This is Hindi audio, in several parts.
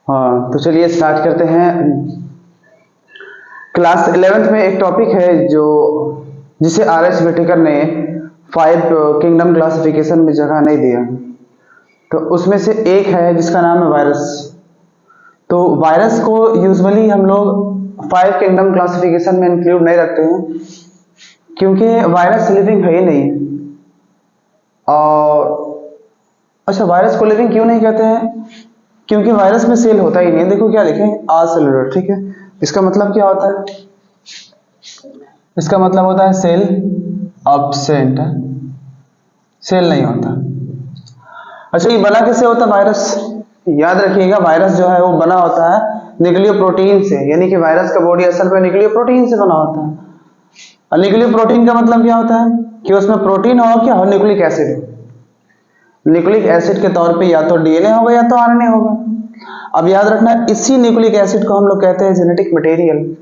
हाँ, तो चलिए स्टार्ट करते हैं। क्लास 11th में एक टॉपिक है जो जिसे आर.एच. व्हिटेकर ने 5 किंगडम क्लासिफिकेशन में जगह नहीं दिया। तो उसमें से एक है जिसका नाम है वायरस। तो वायरस को यूजुअली हम लोग 5 किंगडम क्लासिफिकेशन में इंक्लूड नहीं रखते हैं, क्योंकि वायरस लिविंग है ही नहीं। और अच्छा, वायरस को लिविंग क्यों नहीं कहते हैं? क्योंकि वायरस में सेल होता ही नहीं। देखो क्या लिखे, आसेलुलर। ठीक है, इसका मतलब क्या होता है? इसका मतलब होता है सेल एब्सेंट है, सेल नहीं होता। अच्छा, ये बना किससे होता है वायरस? याद रखिएगा, वायरस जो है वो बना होता है न्यूक्लियो प्रोटीन से, यानी कि वायरस का बॉडी असल में न्यूक्लियो प्रोटीन से बना होता है। और न्यूक्लियो प्रोटीन का मतलब क्या होता है कि उसमें प्रोटीन हो क्या हो, न्यूक्लिक एसिड हो। न्यूक्लिक एसिड के तौर पे या तो डीएनए होगा या तो आरएनए होगा। अब याद रखना, इसी न्यूक्लिक एसिड को हम लोग कहते हैं जेनेटिक मटेरियल।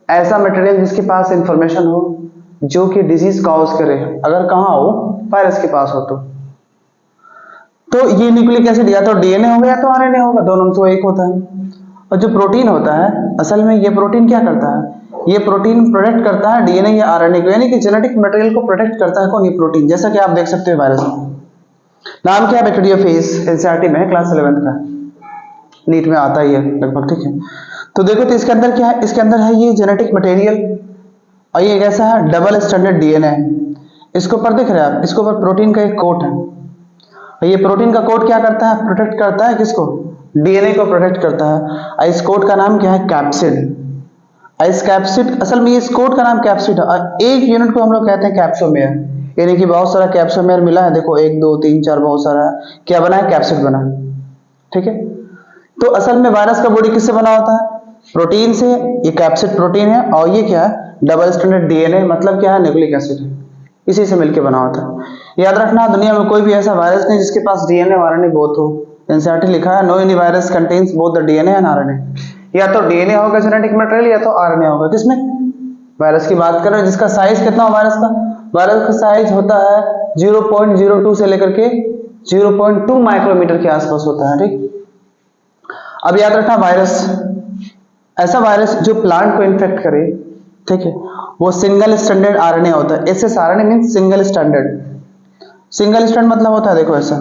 ऐसा मटेरियल जिसके पास इंफॉर्मेशन हो जो कि डिजीज कॉज करे, अगर कहाँ हो, वायरस के पास हो। तो ये न्यूक्लिक एसिड या तो डीएनए होगा या तो आरएनए होगा, दोनों में से एक होता है। और जो प्रोटीन होता है, असल में ये प्रोटीन क्या करता है? ये प्रोटीन प्रोटेक्ट करता है डीएनए या आरएनए को, यानी कि जेनेटिक मटेरियल को प्रोटेक्ट करता है कौन? ये प्रोटीन। जैसा कि आप देख सकते हो वायरस में नाम क्या है? बैक्टीरियोफेज। एनसीईआरटी में है क्लास 11th का, नीट में आता ही है लगभग। ठीक है, तो देखो तो इसके अंदर क्या है? इसके अंदर है ये जेनेटिक मटेरियल, और ये कैसा है? Double standard DNA. इसके ऊपर देख रहे हैं आप, इसके ऊपर प्रोटीन का एक कोट है। और ये प्रोटीन का कोट क्या करता है? प्रोटेक्ट करता है किसको? डीएनए को प्रोटेक्ट करता है। और इस कोट का नाम क्या है? कैप्सिड। इस कैप्सिड, असल में इस कोट का नाम कैप्सिड है। और एक यूनिट को हम लोग कहते हैं कैप्सोमेयर, यानी कि बहुत सारा कैप्सोमेयर मिला है। देखो 1 2 3 4 बहुत सारा क्या बना है? कैप्सिड बना है। ठीक है, तो असल में वायरस का बॉडी किससे बना होता है? प्रोटीन से। ये कैप्सिड प्रोटीन है, और ये क्या है? डबल स्टैंडर्ड डीएनए, मतलब क्या है? न्यूक्लिक एसिड है, इसी से मिलकर बना होता है। याद रखना, दुनिया में कोई भी ऐसा वायरस नहीं जिसके पास डीएनए और आरएनए बोथ हो। एनसीईआरटी लिखा है, no any virus contains both the DNA and RNA. या तो डीएनए होगा जेनेटिक मटेरियल, या तो आरएनए होगा। किसमें? वायरस की बात करें, जिसका साइज कितना हो वायरस का? वायरस का साइज होता है 0.02 से लेकर के 0.2 माइक्रोमीटर के आसपास होता है। ठीक, अब याद रखना, वायरस, ऐसा वायरस जो प्लांट को इन्फेक्ट करे, ठीक है, वो सिंगल स्टैंडर्ड आरएनए होता है। SS RNA means single standard. Single stand मतलब होता है, देखो ऐसा,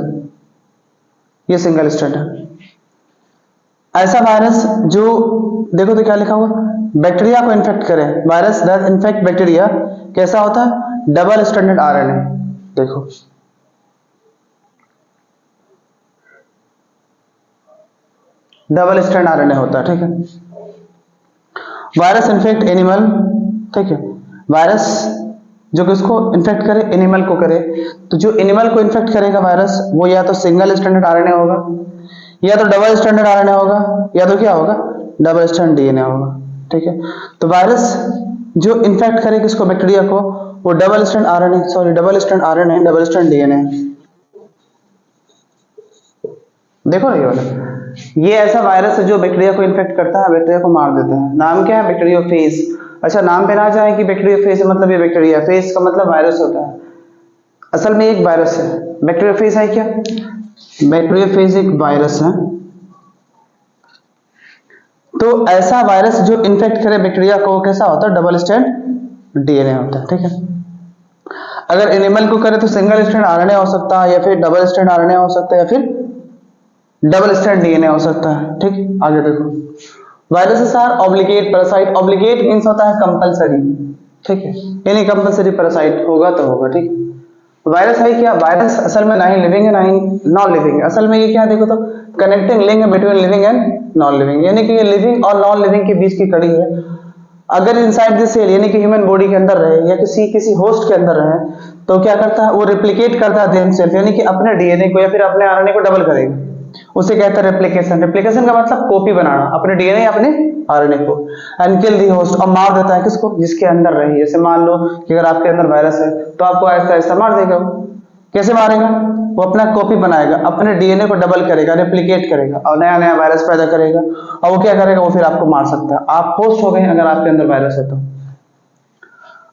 ये सिंगल स्टैंड है। ऐसा वायरस जो, देखो तो क्या लिखा हुआ, बैक्टीरिया को इन्फेक्ट करे, वायरस दैट इन्फेक्ट बैक्टीरिया, कैसा होता है? Double standard RNA. देखो डबल स्टैंड आरएनए होता है। ठीक है, वायरस इन्फेक्ट एनिमल। ठीक है, वायरस जो किसको इन्फेक्ट करे? एनिमल को करे। तो जो एनिमल को इन्फेक्ट करेगा वायरस, वो या तो सिंगल स्टैंडर्ड आरएनए होगा, या तो डबल स्टैंडर्ड आरएनए होगा, या तो क्या होगा? डबल स्टैंड डीएनए होगा। ठीक है, तो वायरस जो इन्फेक्ट करे किसको? बैक्टीरिया को, वो double stand RNA, sorry double stand RNA, double stand DNA. देखो ना ये वाला, ये ऐसा वायरस है जो बैक्टीरिया को इन्फेक्ट करता है, बैक्टीरिया को मार देता है। नाम क्या है? बैक्टीरियोफेज। अच्छा, नाम पे ना जाए कि बैक्टीरियोफेज मतलब ये बैक्टीरिया, फेज का मतलब वायरस होता है। असल में एक वायरस है, बैक्टीरियोफेज है क्या? बैक्टीरियोफेज एक वायरस है। तो ऐसा वायरस जो इन्फेक्ट करे बैक्टीरिया को, कैसा होता है? डबल स्टैंड डीएनए होता है। ठीक है, अगर एनिमल को करे तो सिंगल स्टैंड आरएनए हो सकता है, या फिर डबल स्टैंड आरएनए हो सकता है, या फिर डबल स्टैंड डीएनए हो सकता है। ठीक, आगे देखो, viruses are obligate parasite. Obligate means होता है कंपलसरी। ठीक है, यानी कंपलसरी पैरासाइट होगा तो होगा। ठीक, वायरस है क्या? वायरस असल में ना ही लिविंग है ना ही नॉन लिविंग है। असल में ये क्या, देखो तो कनेक्टिंग लिंक है between living and non living, यानी कि ये लिविंग और नॉन लिविंग के बीच की कड़ी है। अगर इनसाइड द सेल, यानी कि ह्यूमन बॉडी के अंदर रहे या किसी होस्ट के अंदर रहे, तो क्या करता है? वो रिप्लिकेट करता है देमसेल्फ, यानी कि अपने डीएनए को या फिर अपने आरएनए को डबल करेगा। उसे कहते हैं रेप्लिकेशन। रेप्लिकेशन का मतलब कॉपी बनाना, अपने डीएनए अपने आरएनए को। एंड किल दी होस्ट, और मार देता है किसको? जिसके अंदर रही। जैसे मान लो कि अगर आपके अंदर वायरस है तो आपको ऐसा ऐसा मार देगा। कैसे मारेगा? वो अपना कॉपी बनाएगा, अपने डीएनए को डबल करेगा, रेप्लिकेट करेगा, और नया नया वायरस पैदा करेगा। और वो क्या करेगा? वो फिर आपको मार सकता है। आप होस्ट हो गए अगर आपके अंदर वायरस है तो।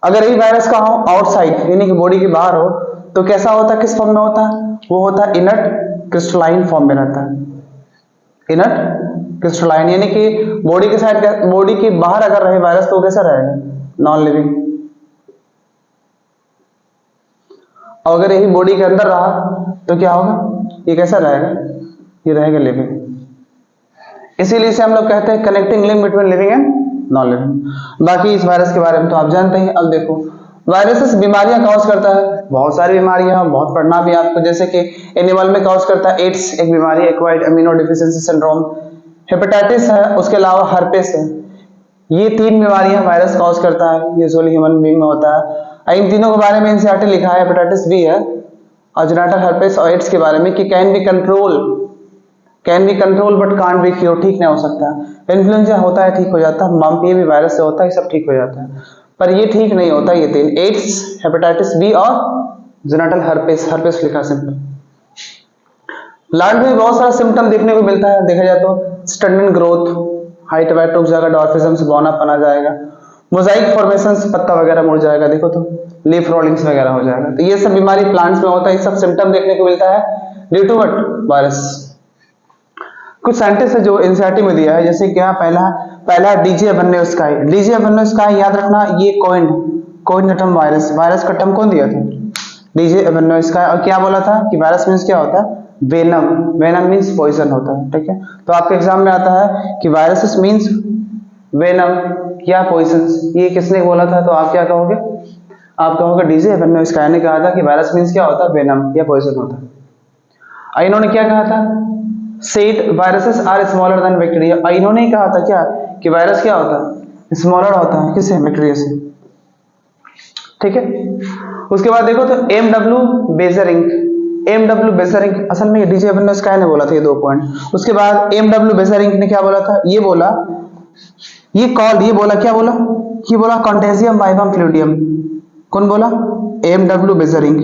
अगर यही वायरस का हो आउटसाइड, यानी कि बॉडी के बाहर हो, तो कैसा होता है? किस फॉर्म में होता है? वो होता है इनर्ट क्रिस्टलाइन फॉर्म में रहता है। इनर्ट क्रिस्टलाइन, यानी कि बॉडी के साइड, बॉडी के बाहर अगर रहे वायरस तो कैसा रहेगा, नॉन लिविंग। और अगर यही बॉडी के अंदर रहा तो क्या होगा, ये कैसा रहेगा, ये रहेगा लिविंग। इसीलिए इसे हम लोग कहते हैं connecting link between living and non living. बाकी इस वायरस के बारे में तो आप जानते हैं। अब देखो वायरसेस बीमारियां कॉज करता है, बहुत सारी बीमारियां, बहुत पढ़ना भी आपको, जैसे कि एनिमल में कॉज करता है एड्स एक बीमारी, acquired amino deficiency syndrome, hepatitis है, उसके अलावा हर्पेस है। ये 3 बीमारियां वायरस कॉज करता है, यूजुअली ह्यूमन बीइंग में होता है। इन तीनों के बारे में एनसीईआरटी लिखा है, हेपेटाइटिस बी है और जेनिटल हर्पेस और एड्स के बारे में कि can be control but can't be cure, ठीक नहीं हो सकता। इन्फ्लुएंजा होता है, ठीक हो जाता है, मम्पी भी वायरस से होता है, सब ठीक हो जाता है, पर ये ठीक नहीं होता। ये 3 एड्स, हेपेटाइटिस बी और जेनिटल हर्पेस लिखा सिंपल। प्लांट में बहुत सारा सिम्टम देखने को मिलता है, देखा जाए तो स्टंटेड ग्रोथ, हाइट वाइट रुक जाएगा, डॉर्फिज्म से बौनापन आ जाएगा, मोजाइक फॉर्मेशंस, पत्ता वगैरह मुड़ जाएगा, देखो तो लीफ रोलिंग्स वगैरह हो जाएगा। तो ये सब बीमारी प्लांट्स में होता है, ये सब सिम्टम देखने को मिलता है ड्यू टू व्हाट, वायरस। कुछ साइंटिस्ट है जो एनसीईआरटी में दिया है, जैसे क्या पहला डीजे वन्नो स्काई, याद रखना ये कोइन टर्म वायरस का टर्म कौन दिया था, डीजे वन्नो स्काई। और क्या बोला था कि वायरस मींस क्या होता है, वेनम मींस पॉइजन होता है, ठीक है। तो आपके एग्जाम में आता है कि वायरसेस मींस वेनम या पॉइजन, ये किसने बोला था, तो आप क्या कहोगे, आप कहोगे डीजे वन्नो स्काई ने कहा था कि वायरस मींस क्या होता है, वेनम या पॉइजन होता है। इन्होंने क्या कहा था, said viruses are smaller than bacteria. इन्होंने ही कहा था क्या कि वायरस क्या होता है, स्मॉलर होता है, किससे, बैक्टीरिया से, ठीक है। उसके बाद देखो तो एमडब्ल्यू बेजरिंग, असल में डीजे वन्नो स्काई ने बोला था ये 2 पॉइंट। उसके बाद एमडब्ल्यू बेजरिंग ने क्या बोला था, ये बोला कॉन्टेजियम वाइवम फ्लूइडियम। कौन बोला, एमडब्ल्यू बेजरिंग।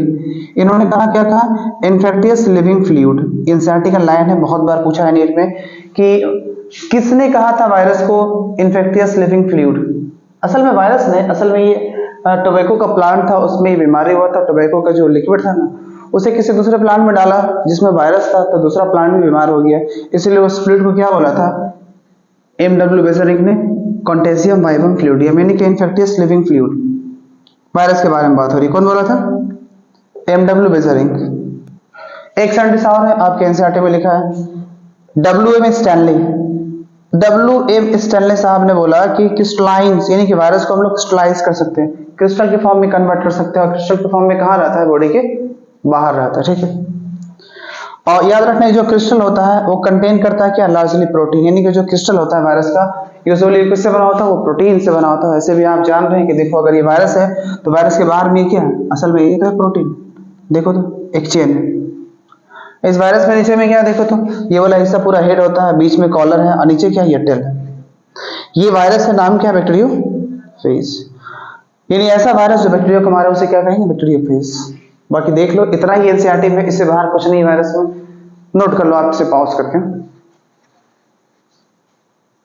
इन्होंने कहा, क्या कहा, इन्फेक्टियस लिविंग फ्लूइड। एनसीईआरटी का लाइन है, बहुत बार पूछा है नीट में कि किसने कहा था वायरस को इन्फेक्टियस लिविंग फ्लूइड। असल में वायरस नहीं, असल में ये टोबैको का प्लांट था, उसमें ये बीमारी हुआ था। टोबैको का जो लिक्विड था ना, उसे किसी दूसरे प्लांट में डाला जिसमें वायरस था, तो दूसरा प्लांट भी बीमार हो गया, इसलिए उस फ्लूइड को क्या बोला था, एमडब्ल्यू बेजरिंग ने कॉन्टेजियम वाइवम फ्लूइडियम, यानी कि इन्फेक्टियस लिविंग फ्लूइड। वायरस के बारे में बात हो रही, कौन बोला था, एमडब्ल्यू बेजरिंग। एक साइंटिस्ट और है आपके एनसीईआरटी में लिखा है, डब्ल्यूएम स्टैनले साहब ने बोला कि क्रिस्टलाइंस, यानी कि वायरस को हम लोग क्रिस्टलाइज कर सकते हैं, क्रिस्टल के फॉर्म में कन्वर्ट कर सकते हैं। और क्रिस्टल के फॉर्म में कहाँ रहता है, बॉडी के बाहर रहता है, ठीक है। और याद रखना जो क्रिस्टल होता है वो कंटेन करता है क्या, लार्जली प्रोटीन, यानी कि जो क्रिस्टल होता है वायरस का यूजुअली किससे बना होता है, वो प्रोटीन से बना होता है। ऐसे भी आप जान रहे हैं कि देखो अगर ये वायरस है तो वायरस के बाहर में क्या है, असल में ये तो है प्रोटीन, देखो तो एक चेन है। इस वायरस में नीचे में क्या, देखो तो ये वाला हिस्सा पूरा हेड होता है, बीच में कॉलर है और नीचे क्या, ये टेल है। ये वायरस का नाम क्या है, बैक्टीरियोफेज। यानी ऐसा वायरस जो बैक्टीरिया को मारे उसे क्या कहेंगे, बैक्टीरियोफेज। बाकी देख लो इतना ही एनसीईआरटी में, इससे बाहर कुछ नहीं वायरस में, नोट कर लो आप इसे पॉज करके।